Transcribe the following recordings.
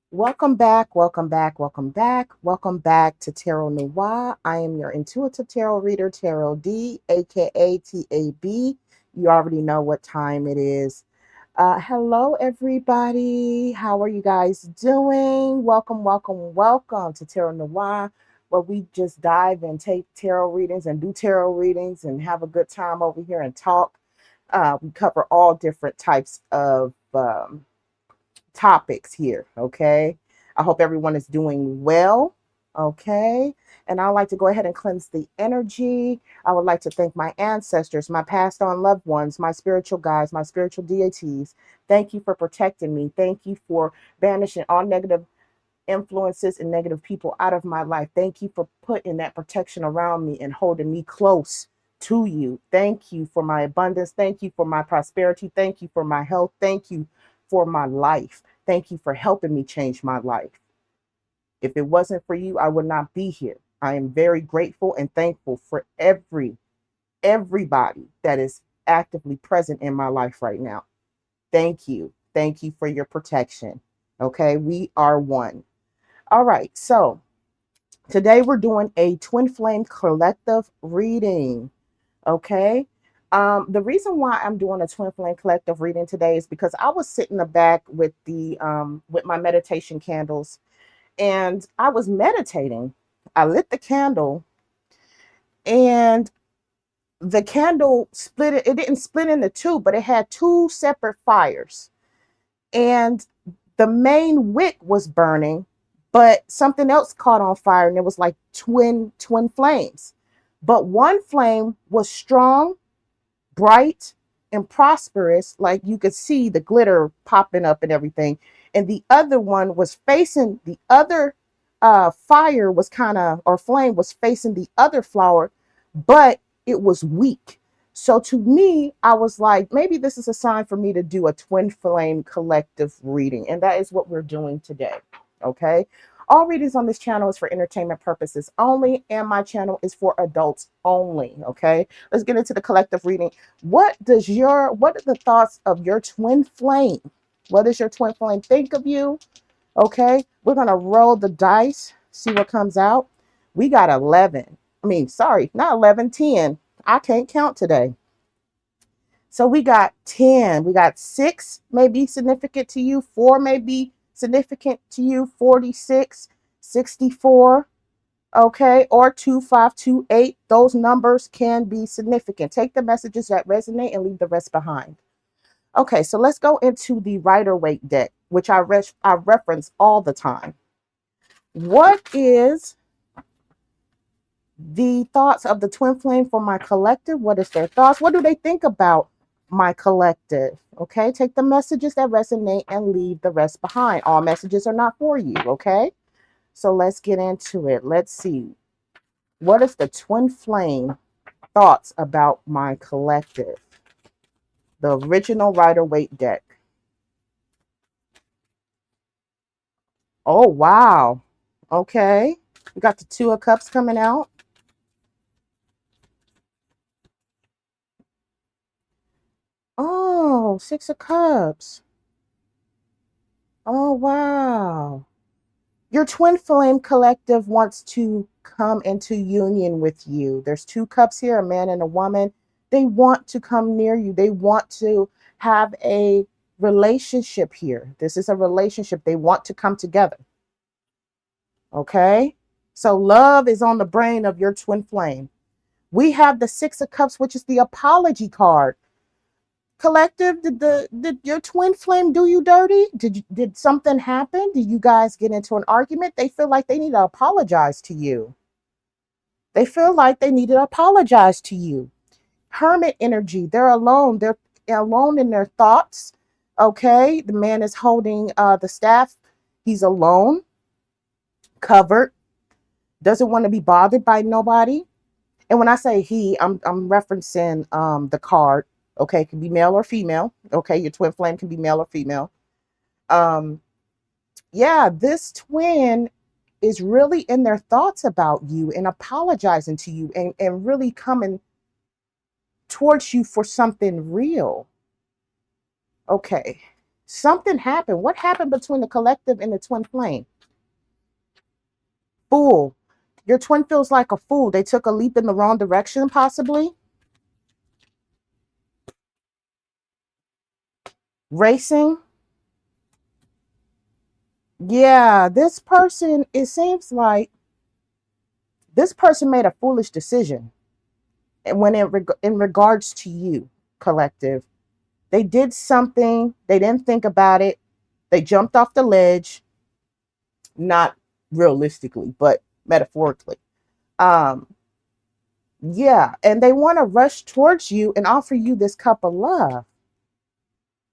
Welcome back, welcome back, welcome back, welcome back to Tarot Noir. I am your intuitive tarot reader, Tarot D, aka TAB. You already know what time it is. Hello, everybody. How are you guys doing? Welcome, welcome, welcome to Tarot Noir, where we just dive and take tarot readings and do tarot readings and have a good time over here and talk. We cover all different types of topics here. Okay. I hope everyone is doing well. Okay. And I'd like to go ahead and cleanse the energy. I would like to thank my ancestors, my passed on loved ones, my spiritual guides, my spiritual deities. Thank you for protecting me. Thank you for banishing all negative influences and negative people out of my life. Thank you for putting that protection around me and holding me close to you. Thank you for my abundance. Thank you for my prosperity. Thank you for my health. Thank you for my life. Thank you for helping me change my life. If it wasn't for you, I would not be here. I am very grateful and thankful for everybody that is actively present in my life right now. Thank you. Thank you for your protection. Okay, we are one. All right, so today we're doing a twin flame collective reading. Okay. The reason why I'm doing a twin flame collective reading today is because I was sitting in the back with my meditation candles, and I was meditating. I lit the candle, and the candle split it didn't split into two, but it had two separate fires. And the main wick was burning, but something else caught on fire, and it was like twin flames. But one flame was strong, bright, and prosperous, like you could see the glitter popping up and everything. And the other one was facing the other fire was kind of, or flame was facing the other flower, but it was weak. So to me, I was like, maybe this is a sign for me to do a twin flame collective reading. And that is what we're doing today. Okay. All readings on this channel is for entertainment purposes only, and my channel is for adults only. Okay. Let's get into the collective reading. What are the thoughts of your twin flame? What does your twin flame think of you? Okay. We're going to roll the dice, see what comes out. We got 11. I mean, sorry, not 11, 10. I can't count today. So we got 10. We got 6 may be significant to you. 4 may be significant to you. 46, 64. Okay. Or 2528. Those numbers can be significant. Take the messages that resonate and leave the rest behind. Okay. So let's go into the Rider-Waite deck, which I reference all the time. What is the thoughts of the twin flame for my collective? What is their thoughts? What do they think about my collective? Okay, take the messages that resonate and leave the rest behind. All messages are not for you. Okay, so let's get into it. Let's see. What is the twin flame thoughts about my collective? The original Rider-Waite deck. Oh, wow. Okay, we got the Two of Cups coming out. Oh, Six of Cups. Oh, wow. Your twin flame collective wants to come into union with you. There's 2 cups here, a man and a woman. They want to come near you. They want to have a relationship here. This is a relationship. They want to come together. Okay? So love is on the brain of your twin flame. We have the 6 of Cups, which is the apology card. Collective, did your twin flame do you dirty? Did something happen? Did you guys get into an argument? They feel like they need to apologize to you. They feel like they need to apologize to you. Hermit energy. They're alone. They're alone in their thoughts. Okay. The man is holding the staff. He's alone, covered, doesn't want to be bothered by nobody. And when I say he, I'm referencing the card. Okay, it can be male or female. Okay, your twin flame can be male or female. Um, yeah, this twin is really in their thoughts about you and apologizing to you and really coming towards you for something real. Okay. Something happened. What happened between the collective and the twin flame? Fool. Your twin feels like a fool. They took a leap in the wrong direction, possibly. Racing. Yeah, this person, it seems like this person made a foolish decision. And when in regards to you, collective, they did something, they didn't think about it, they jumped off the ledge, not realistically, but metaphorically. Um, yeah, and they want to rush towards you and offer you this cup of love.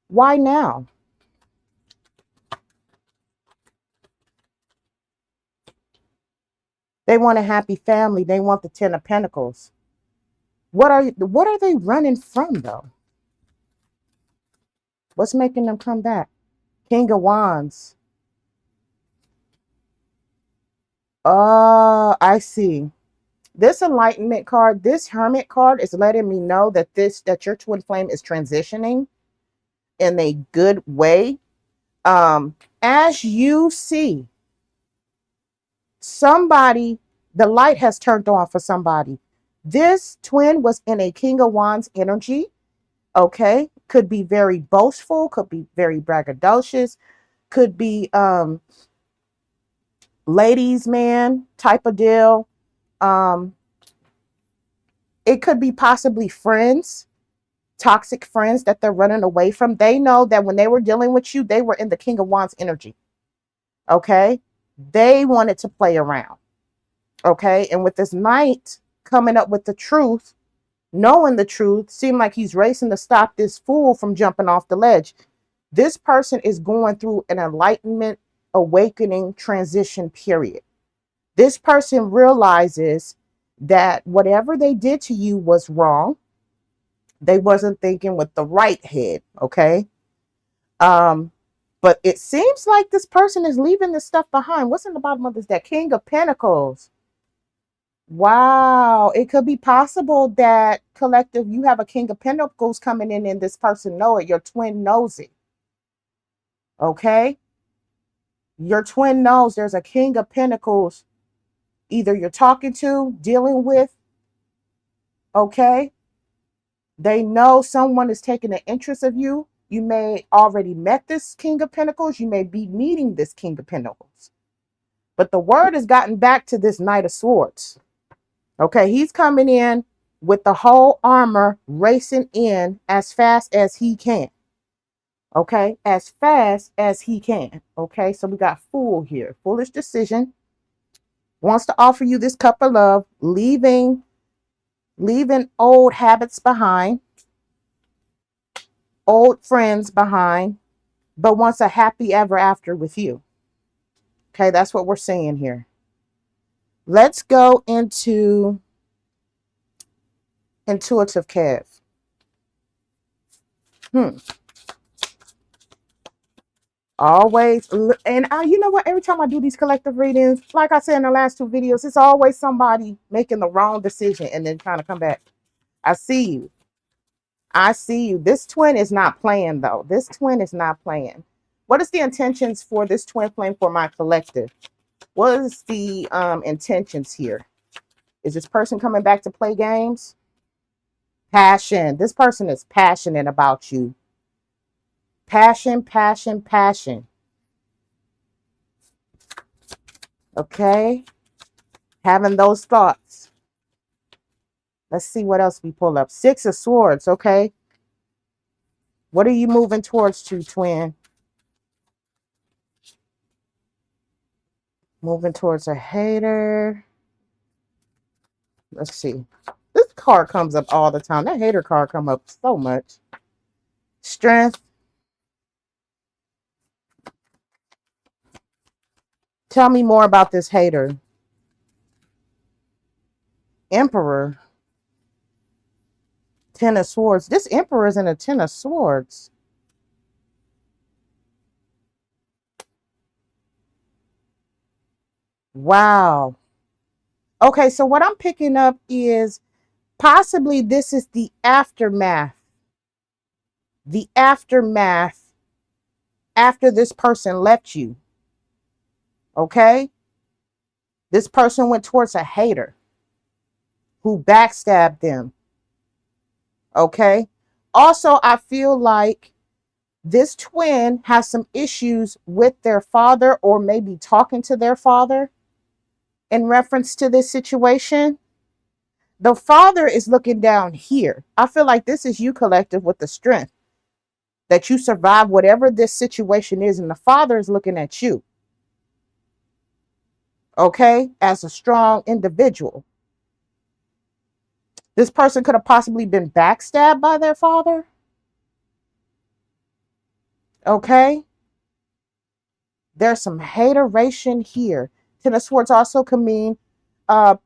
Why now? They want a happy family. They want the 10 of Pentacles. What are they running from though? What's making them come back? King of Wands. Oh, I see. This enlightenment card, this hermit card is letting me know that your twin flame is transitioning in a good way. As you see, somebody, the light has turned on for somebody. This twin was in a King of Wands energy. Okay, could be very boastful, could be very braggadocious, could be ladies man type of deal. um it could be possibly friends, toxic friends that they're running away from. They know that when they were dealing with you, they were in the King of Wands energy. Okay, they wanted to play around. Okay, and with this knight coming up with the truth, knowing the truth, seemed like he's racing to stop this fool from jumping off the ledge. This person is going through an enlightenment, awakening, transition period. This person realizes that whatever they did to you was wrong. They wasn't thinking with the right head, okay? Um, but it seems like this person is leaving this stuff behind. What's in the bottom of this deck? King of Pentacles. Wow. It could be possible that collective, you have a King of Pentacles coming in and this person know it. Your twin knows it. Okay? Your twin knows there's a King of Pentacles either you're talking to, dealing with, okay? They know someone is taking an interest of you. You may already met this King of Pentacles. You may be meeting this King of Pentacles. But the word has gotten back to this Knight of Swords. Okay, he's coming in with the whole armor, racing in as fast as he can. Okay, as fast as he can. Okay, so we got Fool here. Foolish decision. Wants to offer you this cup of love, leaving old habits behind, old friends behind, but wants a happy ever after with you. Okay, that's what we're saying here. Let's go into intuitive Kev. Always, and you know what? Every time I do these collective readings, like I said in the last two videos, it's always somebody making the wrong decision and then trying to come back. I see you. I see you. This twin is not playing though. This twin is not playing. What is the intentions for this twin flame for my collective? What is the intentions here? Is this person coming back to play games? Passion. This person is passionate about you. Passion, passion, passion. Okay. Having those thoughts. Let's see what else we pull up. Six of Swords. Okay. What are you moving towards to, twin? Moving towards a hater. Let's see. This card comes up all the time. That hater card come up so much. Strength. Tell me more about this hater. Emperor. Ten of Swords. This Emperor is in a Ten of Swords. Wow. Okay, so what I'm picking up is possibly this is the aftermath after this person left you. Okay, this person went towards a hater who backstabbed them. Okay, also, I feel like this twin has some issues with their father, or maybe talking to their father in reference to this situation. The father is looking down here. I feel like this is you, collective, with the strength that you survive whatever this situation is, and the father is looking at you, okay, as a strong individual. This person could have possibly been backstabbed by their father, okay. There's some hateration here. Ten of Swords also can mean uh,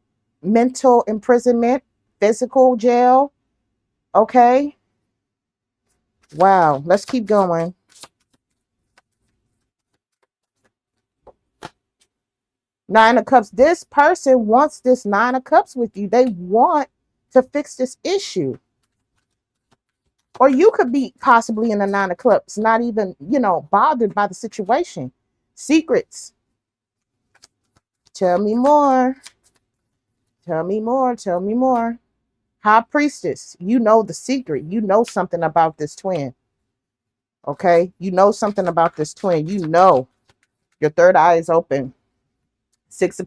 mental imprisonment, physical jail, okay. Wow, let's keep going. Nine of Cups. This person wants this Nine of Cups with you. They want to fix this issue. Or you could be possibly in the Nine of Cups, not even, bothered by the situation. Secrets. Tell me more. Tell me more. Tell me more. High Priestess. You know the secret. You know something about this twin. Okay? You know something about this twin. You know. Your third eye is open. Six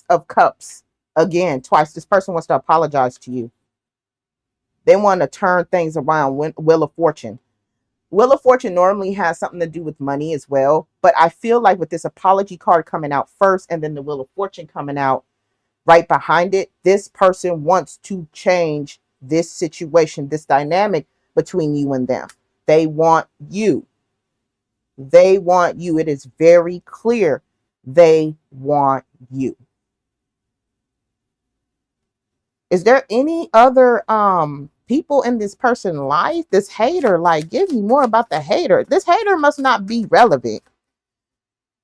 of Cups. Again, twice. This person wants to apologize to you. They want to turn things around. Wheel of Fortune. Wheel of Fortune normally has something to do with money as well. But I feel like with this apology card coming out first and then the Wheel of Fortune coming out right behind it, this person wants to change this situation, this dynamic between you and them. They want you. They want you. It is very clear. They want you. Is there any other people in this person's life? This hater, like, give me more about the hater. This hater must not be relevant.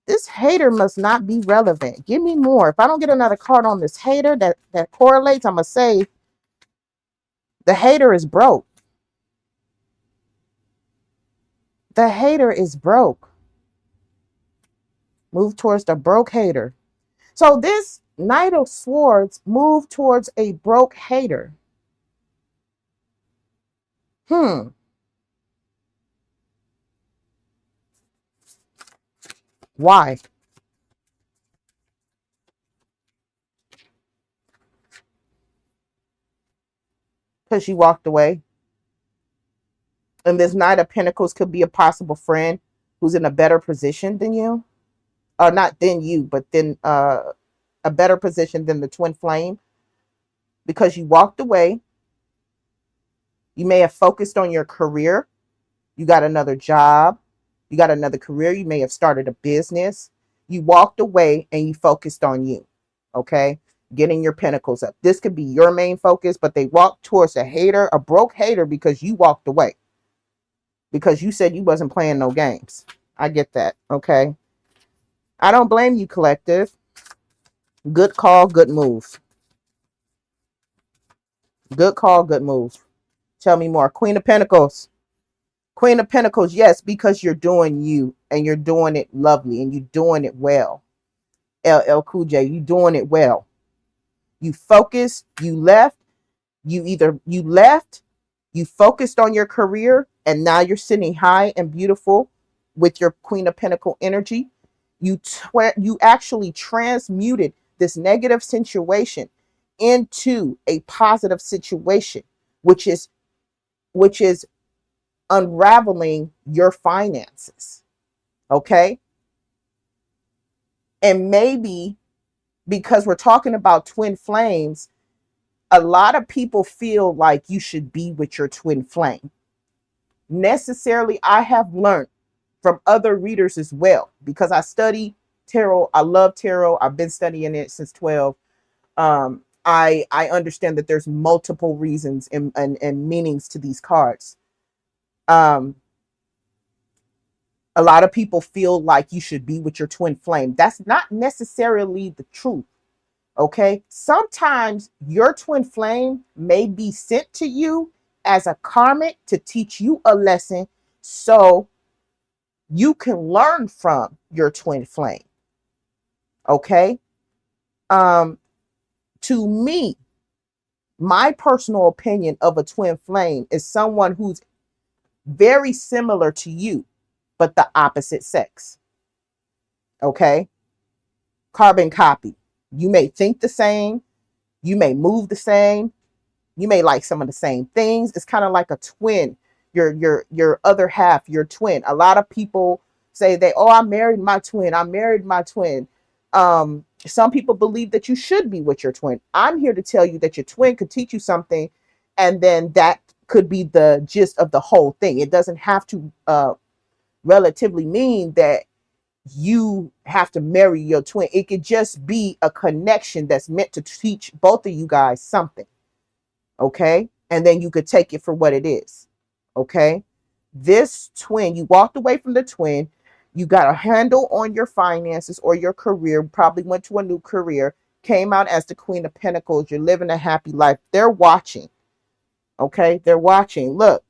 This hater must not be relevant. Give me more. If I don't get another card on this hater that correlates, I'm gonna say the hater is broke. The hater is broke. Move towards the broke hater. So this Knight of Swords move towards a broke hater. Why? Because she walked away. And this Knight of Pentacles could be a possible friend who's in a better position than you. Or not than you, but then a better position than the twin flame. Because you walked away. You may have focused on your career. You got another job. You got another career. You may have started a business. You walked away and you focused on you. Okay. Getting your pentacles up. This could be your main focus, but they walked towards a hater, a broke hater, because you walked away. Because you said you wasn't playing no games. I get that. Okay. I don't blame you, collective. Good call, good move. Good call, good move. Tell me more. Queen of Pentacles. Queen of Pentacles, yes, because you're doing you and you're doing it lovely and you're doing it well. LL Cool J, you doing it well. You focused, you left, you left, you focused on your career, and now you're sitting high and beautiful with your Queen of Pentacle energy. You actually transmuted this negative situation into a positive situation, which is unraveling your finances. Okay. And maybe because we're talking about twin flames, a lot of people feel like you should be with your twin flame. Necessarily, I have learned from other readers as well, because I study tarot. I love tarot. I've been studying it since 12. I understand that there's multiple reasons and meanings to these cards. Um, A lot of people feel like you should be with your twin flame. That's not necessarily the truth. Okay. Sometimes your twin flame may be sent to you as a karmic to teach you a lesson so you can learn from your twin flame. Okay. Um, to me, my personal opinion of a twin flame is someone who's very similar to you, but the opposite sex. Okay. Carbon copy. You may think the same, you may move the same, you may like some of the same things. It's kind of like a twin. Your other half, your twin. A lot of people say they, oh, I married my twin. I married my twin. Some people believe that you should be with your twin. I'm here to tell you that your twin could teach you something, and then that could be the gist of the whole thing. It doesn't have to relatively mean that you have to marry your twin. It could just be a connection that's meant to teach both of you guys something. Okay. And then you could take it for what it is. Okay. This twin, you walked away from the twin, you got a handle on your finances or your career, probably went to a new career, came out as the Queen of Pentacles, you're living a happy life. They're watching. Okay. They're watching. Look.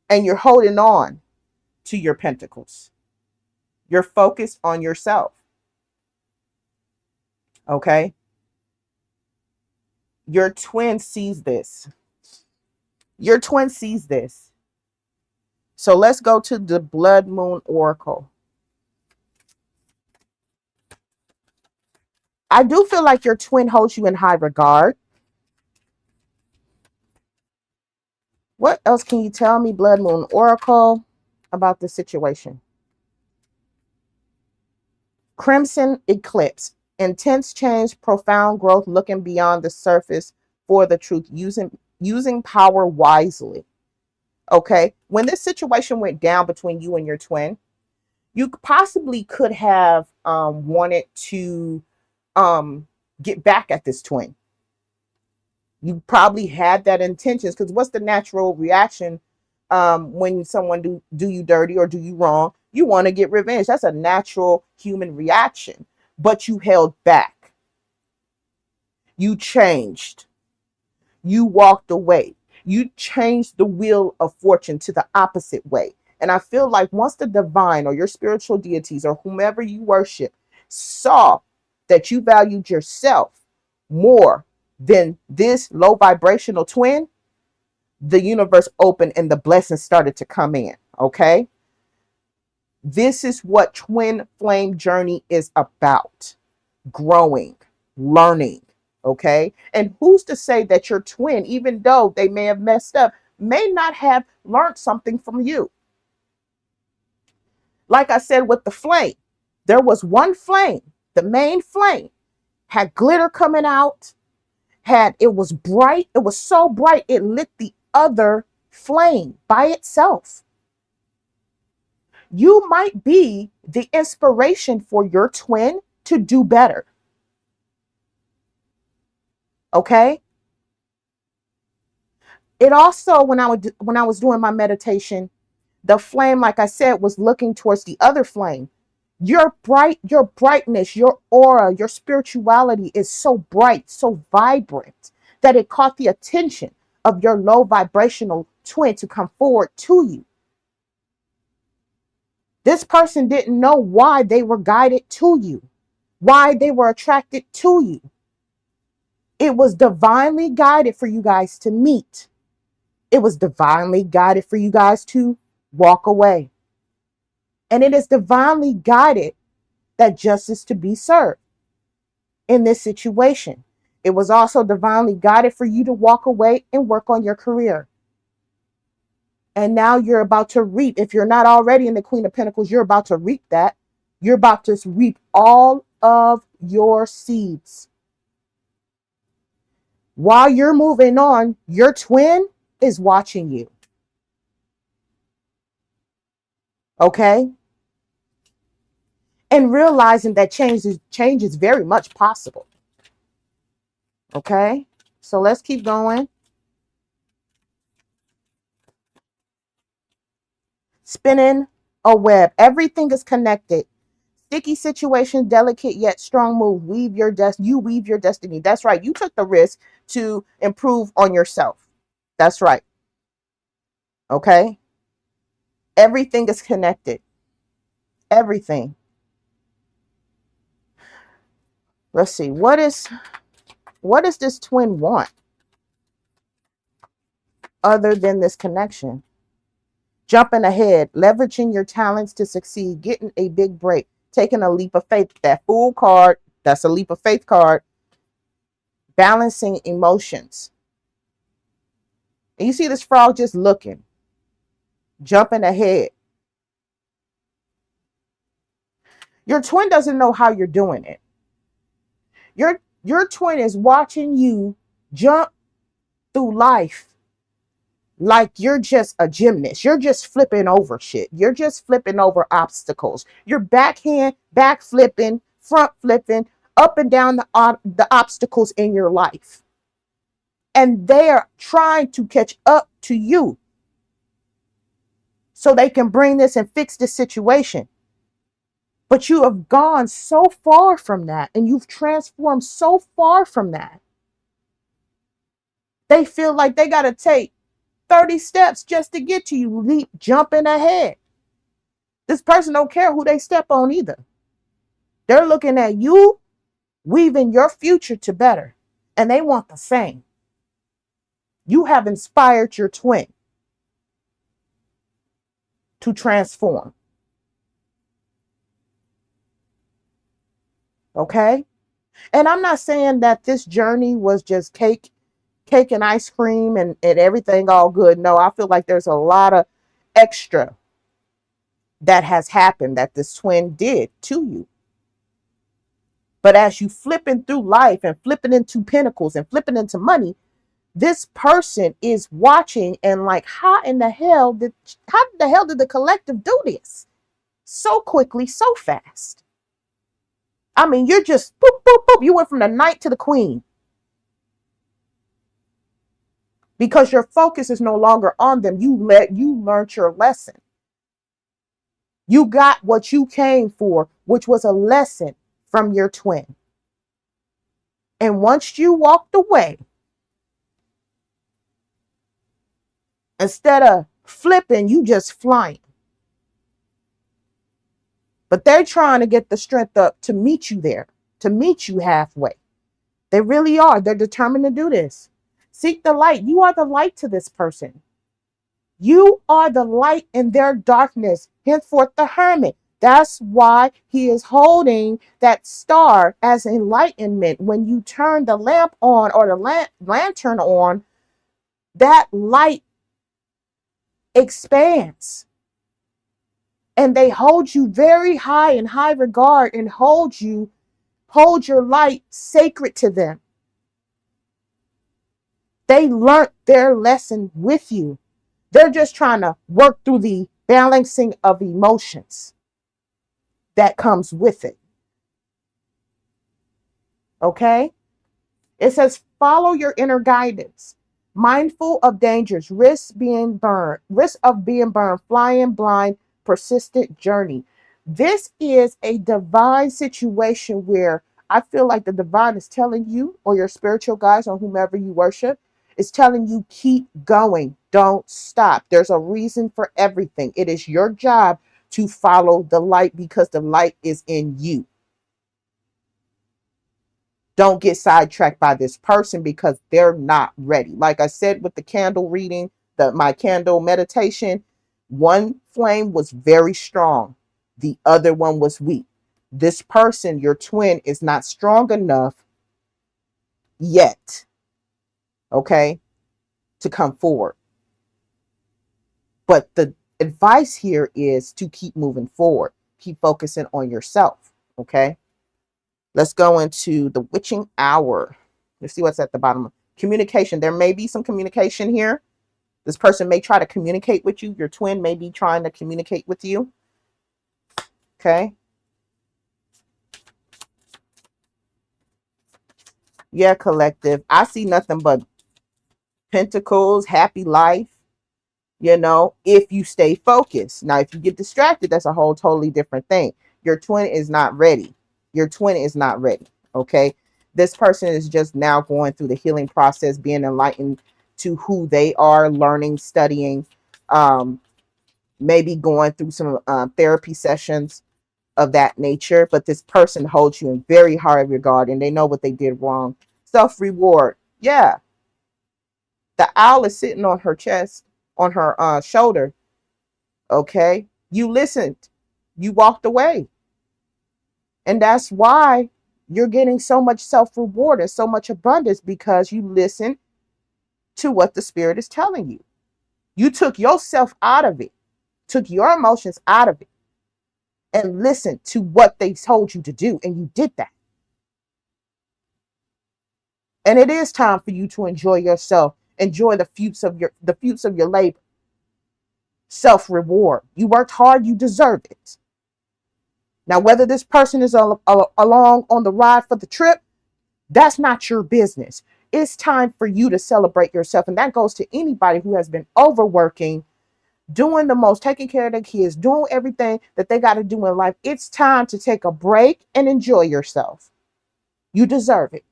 And you're holding on to your pentacles. You're focused on yourself. Okay. Your twin sees this. Your twin sees this. So let's go to the Blood Moon Oracle. I do feel like your twin holds you in high regard. What else can you tell me, Blood Moon Oracle, about this situation? Crimson Eclipse. Intense change, profound growth, looking beyond the surface for the truth, using power wisely. Okay. When this situation went down between you and your twin, you possibly could have wanted to get back at this twin. You probably had that intentions, because what's the natural reaction when someone do you dirty or do you wrong? You want to get revenge. That's a natural human reaction. But you held back. You changed. You walked away. You changed the wheel of fortune to the opposite way. And I feel like once the divine or your spiritual deities or whomever you worship saw that you valued yourself more than this low vibrational twin, the universe opened and the blessings started to come in. Okay. This is what twin flame journey is about. Growing, learning. Okay. And who's to say that your twin, even though they may have messed up, may not have learned something from you? Like I said with the flame, there was one flame, the main flame had glitter coming out, it was bright, it was so bright it lit the other flame by itself. You might be the inspiration for your twin to do better. Okay? It also, when I was doing my meditation, the flame, like I said, was looking towards the other flame. Your brightness, your aura, your spirituality is so bright, so vibrant, that it caught the attention of your low vibrational twin to come forward to you. This person didn't know why they were guided to you, why they were attracted to you. It was divinely guided for you guys to meet. It was divinely guided for you guys to walk away. And it is divinely guided that justice to be served in this situation. It was also divinely guided for you to walk away and work on your career. And now you're about to reap. If you're not already in the Queen of Pentacles, you're about to reap that. You're about to reap all of your seeds. While you're moving on, your twin is watching you. Okay? And realizing that change is very much possible. Okay? So let's keep going. Spinning a web. Everything is connected. Sticky situation, delicate yet strong move. You weave your destiny. That's right. You took the risk to improve on yourself. That's right. Okay. Everything is connected. Everything. Let's see. What does this twin want other than this connection? Jumping ahead, leveraging your talents to succeed, getting a big break, taking a leap of faith. That Fool card, that's a leap of faith card. Balancing emotions. And you see this frog just looking, jumping ahead. Your twin doesn't know how you're doing it. Your twin is watching you jump through life like you're just a gymnast. You're just flipping over shit. You're just flipping over obstacles. You're back flipping, front flipping, up and down the obstacles in your life. And they are trying to catch up to you so they can bring this and fix this situation. But you have gone so far from that and you've transformed so far from that. They feel like they got to take 30 steps just to get to you, leap, jumping ahead. This person don't care who they step on either. They're looking at you, weaving your future to better, and they want the same. You have inspired your twin to transform. Okay? And I'm not saying that this journey was just cake and ice cream and everything all good. No, I feel like there's a lot of extra that has happened that this twin did to you. But as you flipping through life and flipping into pinnacles and flipping into money, this person is watching and like, how did the hell did the collective do this so quickly, so fast? I mean, you're just boop, boop, boop. You went from the knight to the queen. Because your focus is no longer on them. You learned your lesson. You got what you came for, which was a lesson from your twin. And once you walked away, instead of flipping, you just flying. But they're trying to get the strength up to meet you there, to meet you halfway. They really are. They're determined to do this. Seek the light. You are the light to this person. You are the light in their darkness. Henceforth, the hermit. That's why he is holding that star as enlightenment. When you turn the lamp on or the lantern on, that light expands. And they hold you very high in high regard and hold your light sacred to them. They learned their lesson with you. They're just trying to work through the balancing of emotions that comes with it. Okay? It says, follow your inner guidance, mindful of dangers, risk of being burned, flying blind, persistent journey. This is a divine situation where I feel like the divine is telling you, or your spiritual guides, or whomever you worship, is telling you, keep going. Don't stop. There's a reason for everything. It is your job to follow the light because the light is in you. Don't get sidetracked by this person because they're not ready. Like I said with the candle reading, my candle meditation, one flame was very strong. The other one was weak. This person, your twin, is not strong enough yet, okay, to come forward. But the advice here is to keep moving forward. Keep focusing on yourself, okay? Let's go into the witching hour. Let's see what's at the bottom. Communication. There may be some communication here. This person may try to communicate with you. Your twin may be trying to communicate with you. Okay. Yeah, collective. I see nothing but pentacles, happy life. if you stay focused. Now, if you get distracted, that's a whole totally different thing. Your twin is not ready. Your twin is not ready. Okay. This person is just now going through the healing process, being enlightened to who they are, learning, studying, um, maybe going through some therapy sessions of that nature. But this person holds you in very high regard and they know what they did wrong. Self reward. Yeah. The owl is sitting on her chest, on her shoulder. Okay. You listened, you walked away. And that's why you're getting so much self reward and so much abundance, because you listen to what the spirit is telling you. You took yourself out of it, took your emotions out of it, and listened to what they told you to do. And you did that. And it is time for you to enjoy yourself, enjoy the fruits of your labor. Self reward. You worked hard, you deserve it. Now, whether this person is along on the ride for the trip, that's not your business. It's time for you to celebrate yourself. And that goes to anybody who has been overworking, doing the most, taking care of their kids, doing everything that they got to do in life. It's time to take a break and enjoy yourself. You deserve it.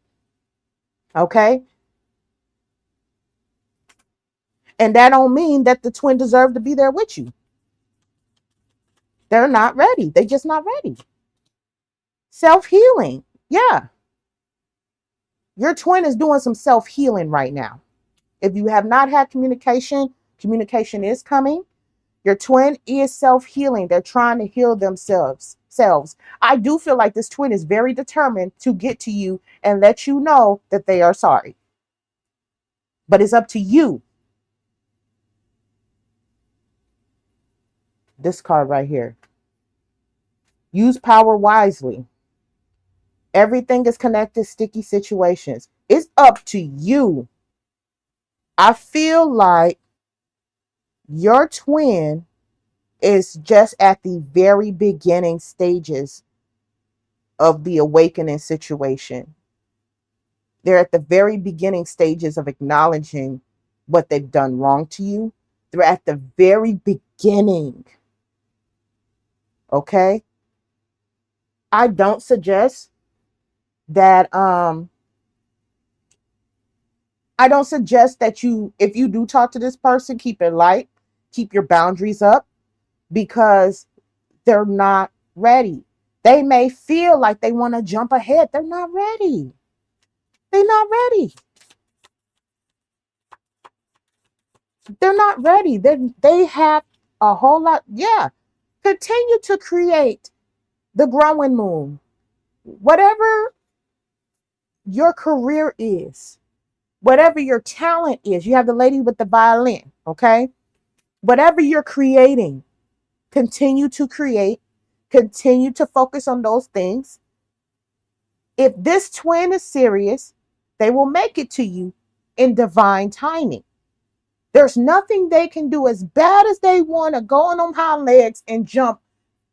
Okay? And that don't mean that the twin deserve to be there with you. They're not ready. They just not ready. Self-healing. Yeah. Your twin is doing some self-healing right now. If you have not had communication, communication is coming. Your twin is self-healing. They're trying to heal themselves. I do feel like this twin is very determined to get to you and let you know that they are sorry. But it's up to you. This card right here. Use power wisely. Everything is connected, sticky situations. It's up to you. I feel like your twin is just at the very beginning stages of the awakening situation. They're at the very beginning stages of acknowledging what they've done wrong to you. They're at the very beginning. Okay? I don't suggest that you, if you do talk to this person, keep it light, keep your boundaries up, because they're not ready. They may feel like they want to jump ahead. They're not ready. They're not ready. They're not ready. They have a whole lot. Yeah. Continue to create the growing moon. Whatever your career is, whatever your talent is, you have the lady with the violin, okay? Whatever you're creating, continue to create, continue to focus on those things. If this twin is serious, they will make it to you in divine timing. There's nothing they can do, as bad as they want to go on them hind legs and jump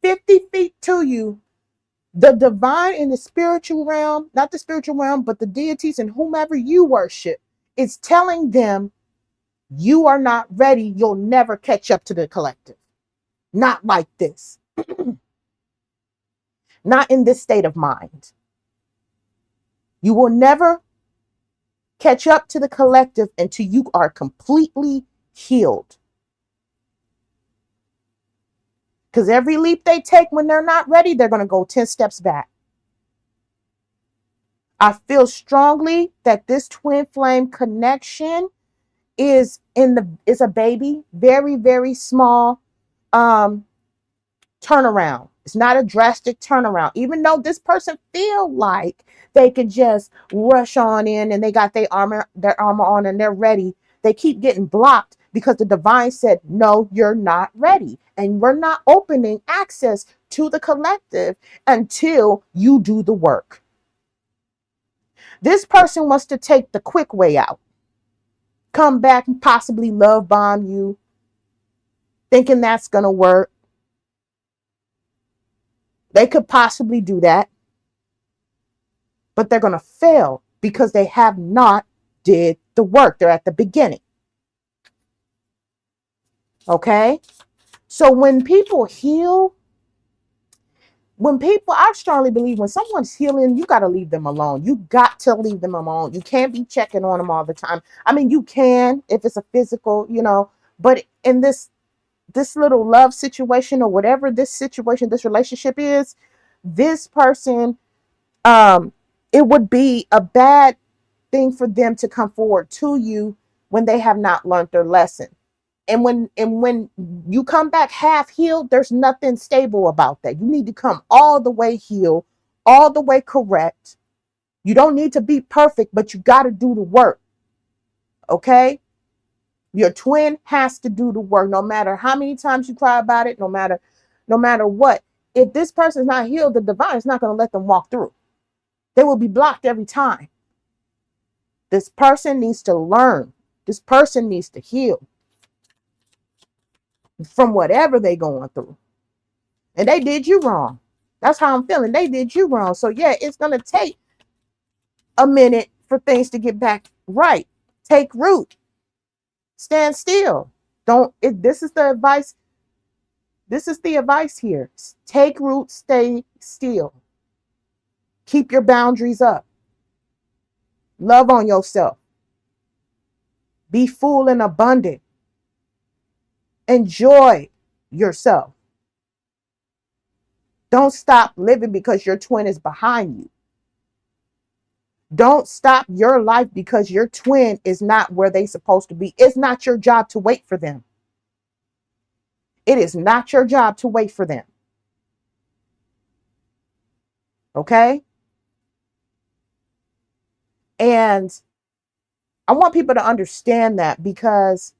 50 feet to you. The divine in the spiritual realm, not the spiritual realm, but the deities and whomever you worship, is telling them you are not ready. You'll never catch up to the collective. Not like this. Not in this state of mind. You will never catch up to the collective until you are completely healed. Because every leap they take when they're not ready, they're going to go 10 steps back. I feel strongly that this twin flame connection is a baby, very, very small turnaround. It's not a drastic turnaround. Even though this person feel like they could just rush on in and they got their armor on and they're ready, they keep getting blocked because the divine said, no, you're not ready. And we're not opening access to the collective until you do the work. This person wants to take the quick way out, come back and possibly love bomb you, thinking that's going to work. They could possibly do that, but they're going to fail because they have not did the work. They're at the beginning. Okay. So when people heal, I strongly believe when someone's healing, you got to leave them alone. You got to leave them alone. You can't be checking on them all the time. I mean, you can if it's a physical, but in this little love situation or whatever this situation, this relationship is, this person, it would be a bad thing for them to come forward to you when they have not learned their lesson. And when you come back half healed, there's nothing stable about that. You need to come all the way healed, all the way correct. You don't need to be perfect, but you got to do the work. Okay? Your twin has to do the work, no matter how many times you cry about it, no matter what. If this person's not healed, the divine is not going to let them walk through. They will be blocked every time. This person needs to learn. This person needs to heal from whatever they're going through. And they did you wrong. That's how I'm feeling. They did you wrong. So yeah, it's going to take a minute for things to get back right. Take root. Stand still. This is the advice. This is the advice here. Take root, stay still. Keep your boundaries up. Love on yourself. Be full and abundant. Enjoy yourself. Don't stop living because your twin is behind you. Don't stop your life because your twin is not where they're supposed to be. It's not your job to wait for them. It is not your job to wait for them. Okay? And I want people to understand that, because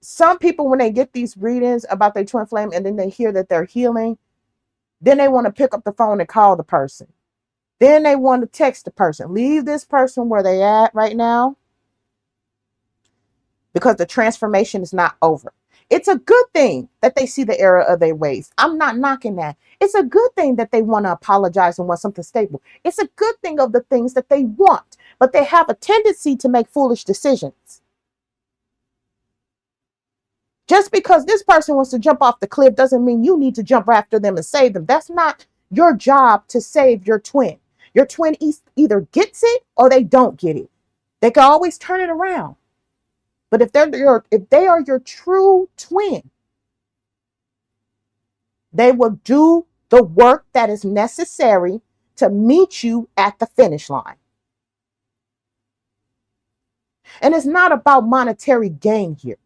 some people, when they get these readings about their twin flame and then they hear that they're healing, then they want to pick up the phone and call the person. Then they want to text the person. Leave this person where they at right now, because the transformation is not over. It's a good thing that they see the error of their ways. I'm not knocking that. It's a good thing that they want to apologize and want something stable. It's a good thing of the things that they want, but they have a tendency to make foolish decisions. Just because this person wants to jump off the cliff doesn't mean you need to jump after them and save them. That's not your job to save your twin. Your twin either gets it or they don't get it. They can always turn it around. But if they are your true twin, they will do the work that is necessary to meet you at the finish line. And it's not about monetary gain here.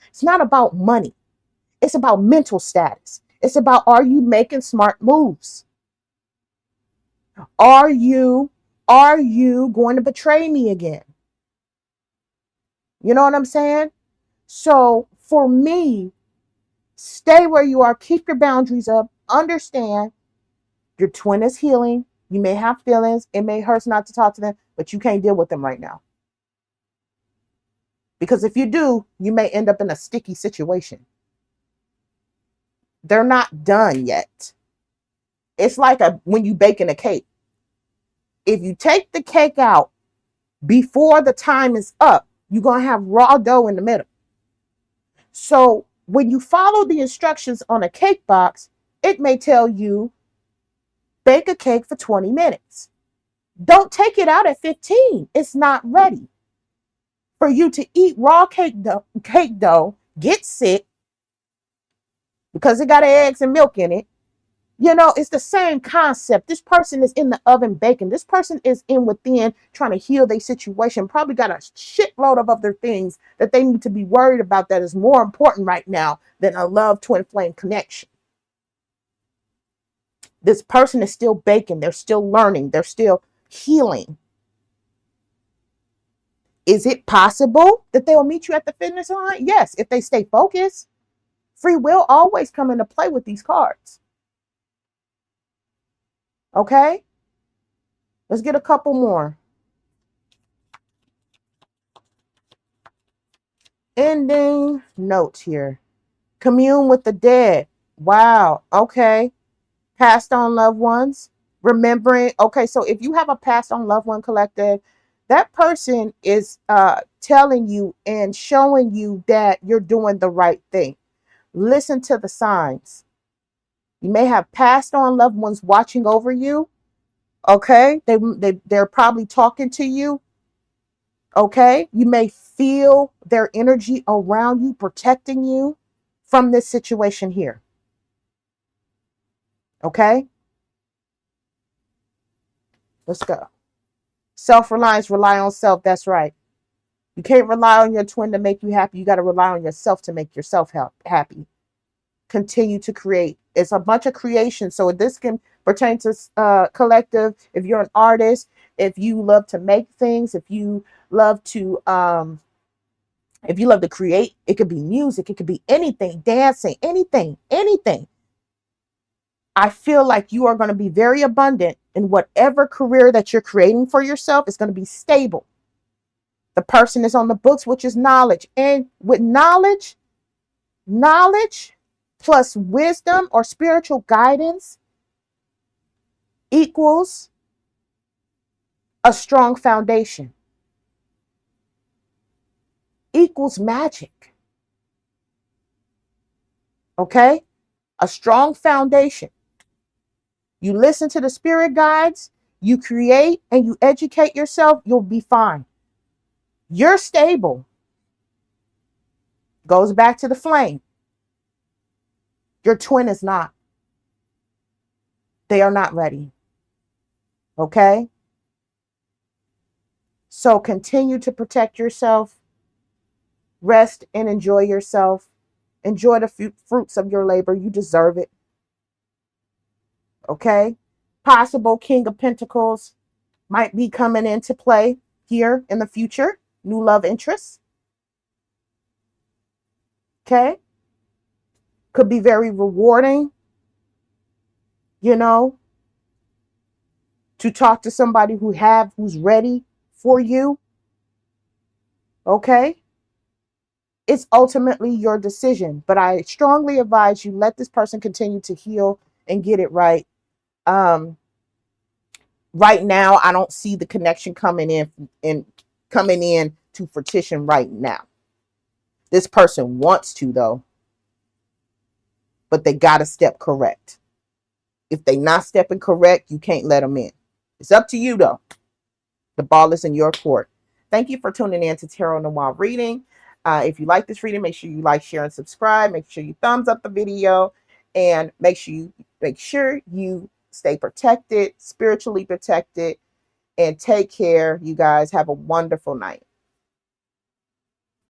It's not about money. It's about mental status. It's about, are you making smart moves? Are you going to betray me again? You know what I'm saying? So for me, stay where you are. Keep your boundaries up. Understand your twin is healing. You may have feelings. It may hurt not to talk to them, but you can't deal with them right now. Because if you do, you may end up in a sticky situation. They're not done yet. It's like when you baking a cake. If you take the cake out before the time is up, you're going to have raw dough in the middle. So when you follow the instructions on a cake box, it may tell you, bake a cake for 20 minutes. Don't take it out at 15. It's not ready. For you to eat raw cake dough, get sick because it got eggs and milk in it. It's the same concept. This person is in the oven baking. This person is within trying to heal their situation. Probably got a shitload of other things that they need to be worried about that is more important right now than a love twin flame connection. This person is still baking. They're still learning. They're still healing. Is it possible that they'll meet you at the finish line? Yes, if they stay focused. Free will always come into play with these cards. Okay? Let's get a couple more. Ending note here. Commune with the dead. Wow. Okay. Passed on loved ones. Remembering. Okay, so if you have a passed on loved one collective, That person is telling you and showing you that you're doing the right thing. Listen to the signs. You may have passed on loved ones watching over you. Okay. They're probably talking to you. Okay. You may feel their energy around you, protecting you from this situation here. Okay. Let's go. Self-reliance, rely on self. That's right. You can't rely on your twin to make you happy. You got to rely on yourself to make yourself happy. Continue to create. It's a bunch of creation. So this can pertain to collective. If you're an artist, if you love to make things, love to if you love to create, it could be music, it could be anything, dancing, anything. I feel like you are going to be very abundant in whatever career that you're creating for yourself. Is going to be stable. The person is on the books, which is knowledge. And with knowledge plus wisdom or spiritual guidance equals a strong foundation, equals magic. Okay? A strong foundation. You listen to the spirit guides, you create and you educate yourself, you'll be fine. You're stable. Goes back to the flame. Your twin is not. They are not ready. Okay? So continue to protect yourself. Rest and enjoy yourself. Enjoy the fruits of your labor. You deserve it. Okay? Possible King of Pentacles might be coming into play here in the future. New love interests. Okay? Could be very rewarding, to talk to somebody who's ready for you. Okay? It's ultimately your decision, but I strongly advise you let this person continue to heal and get it right. Right now, I don't see the connection coming in to fruition right now. This person wants to, though, but they got to step correct. If they not stepping correct, you can't let them in. It's up to you, though. The ball is in your court. Thank you for tuning in to Tarot Noir Reading. If you like this reading, make sure you like, share, and subscribe. Make sure you thumbs up the video, and make sure you stay protected, spiritually protected, and take care. You guys have a wonderful night.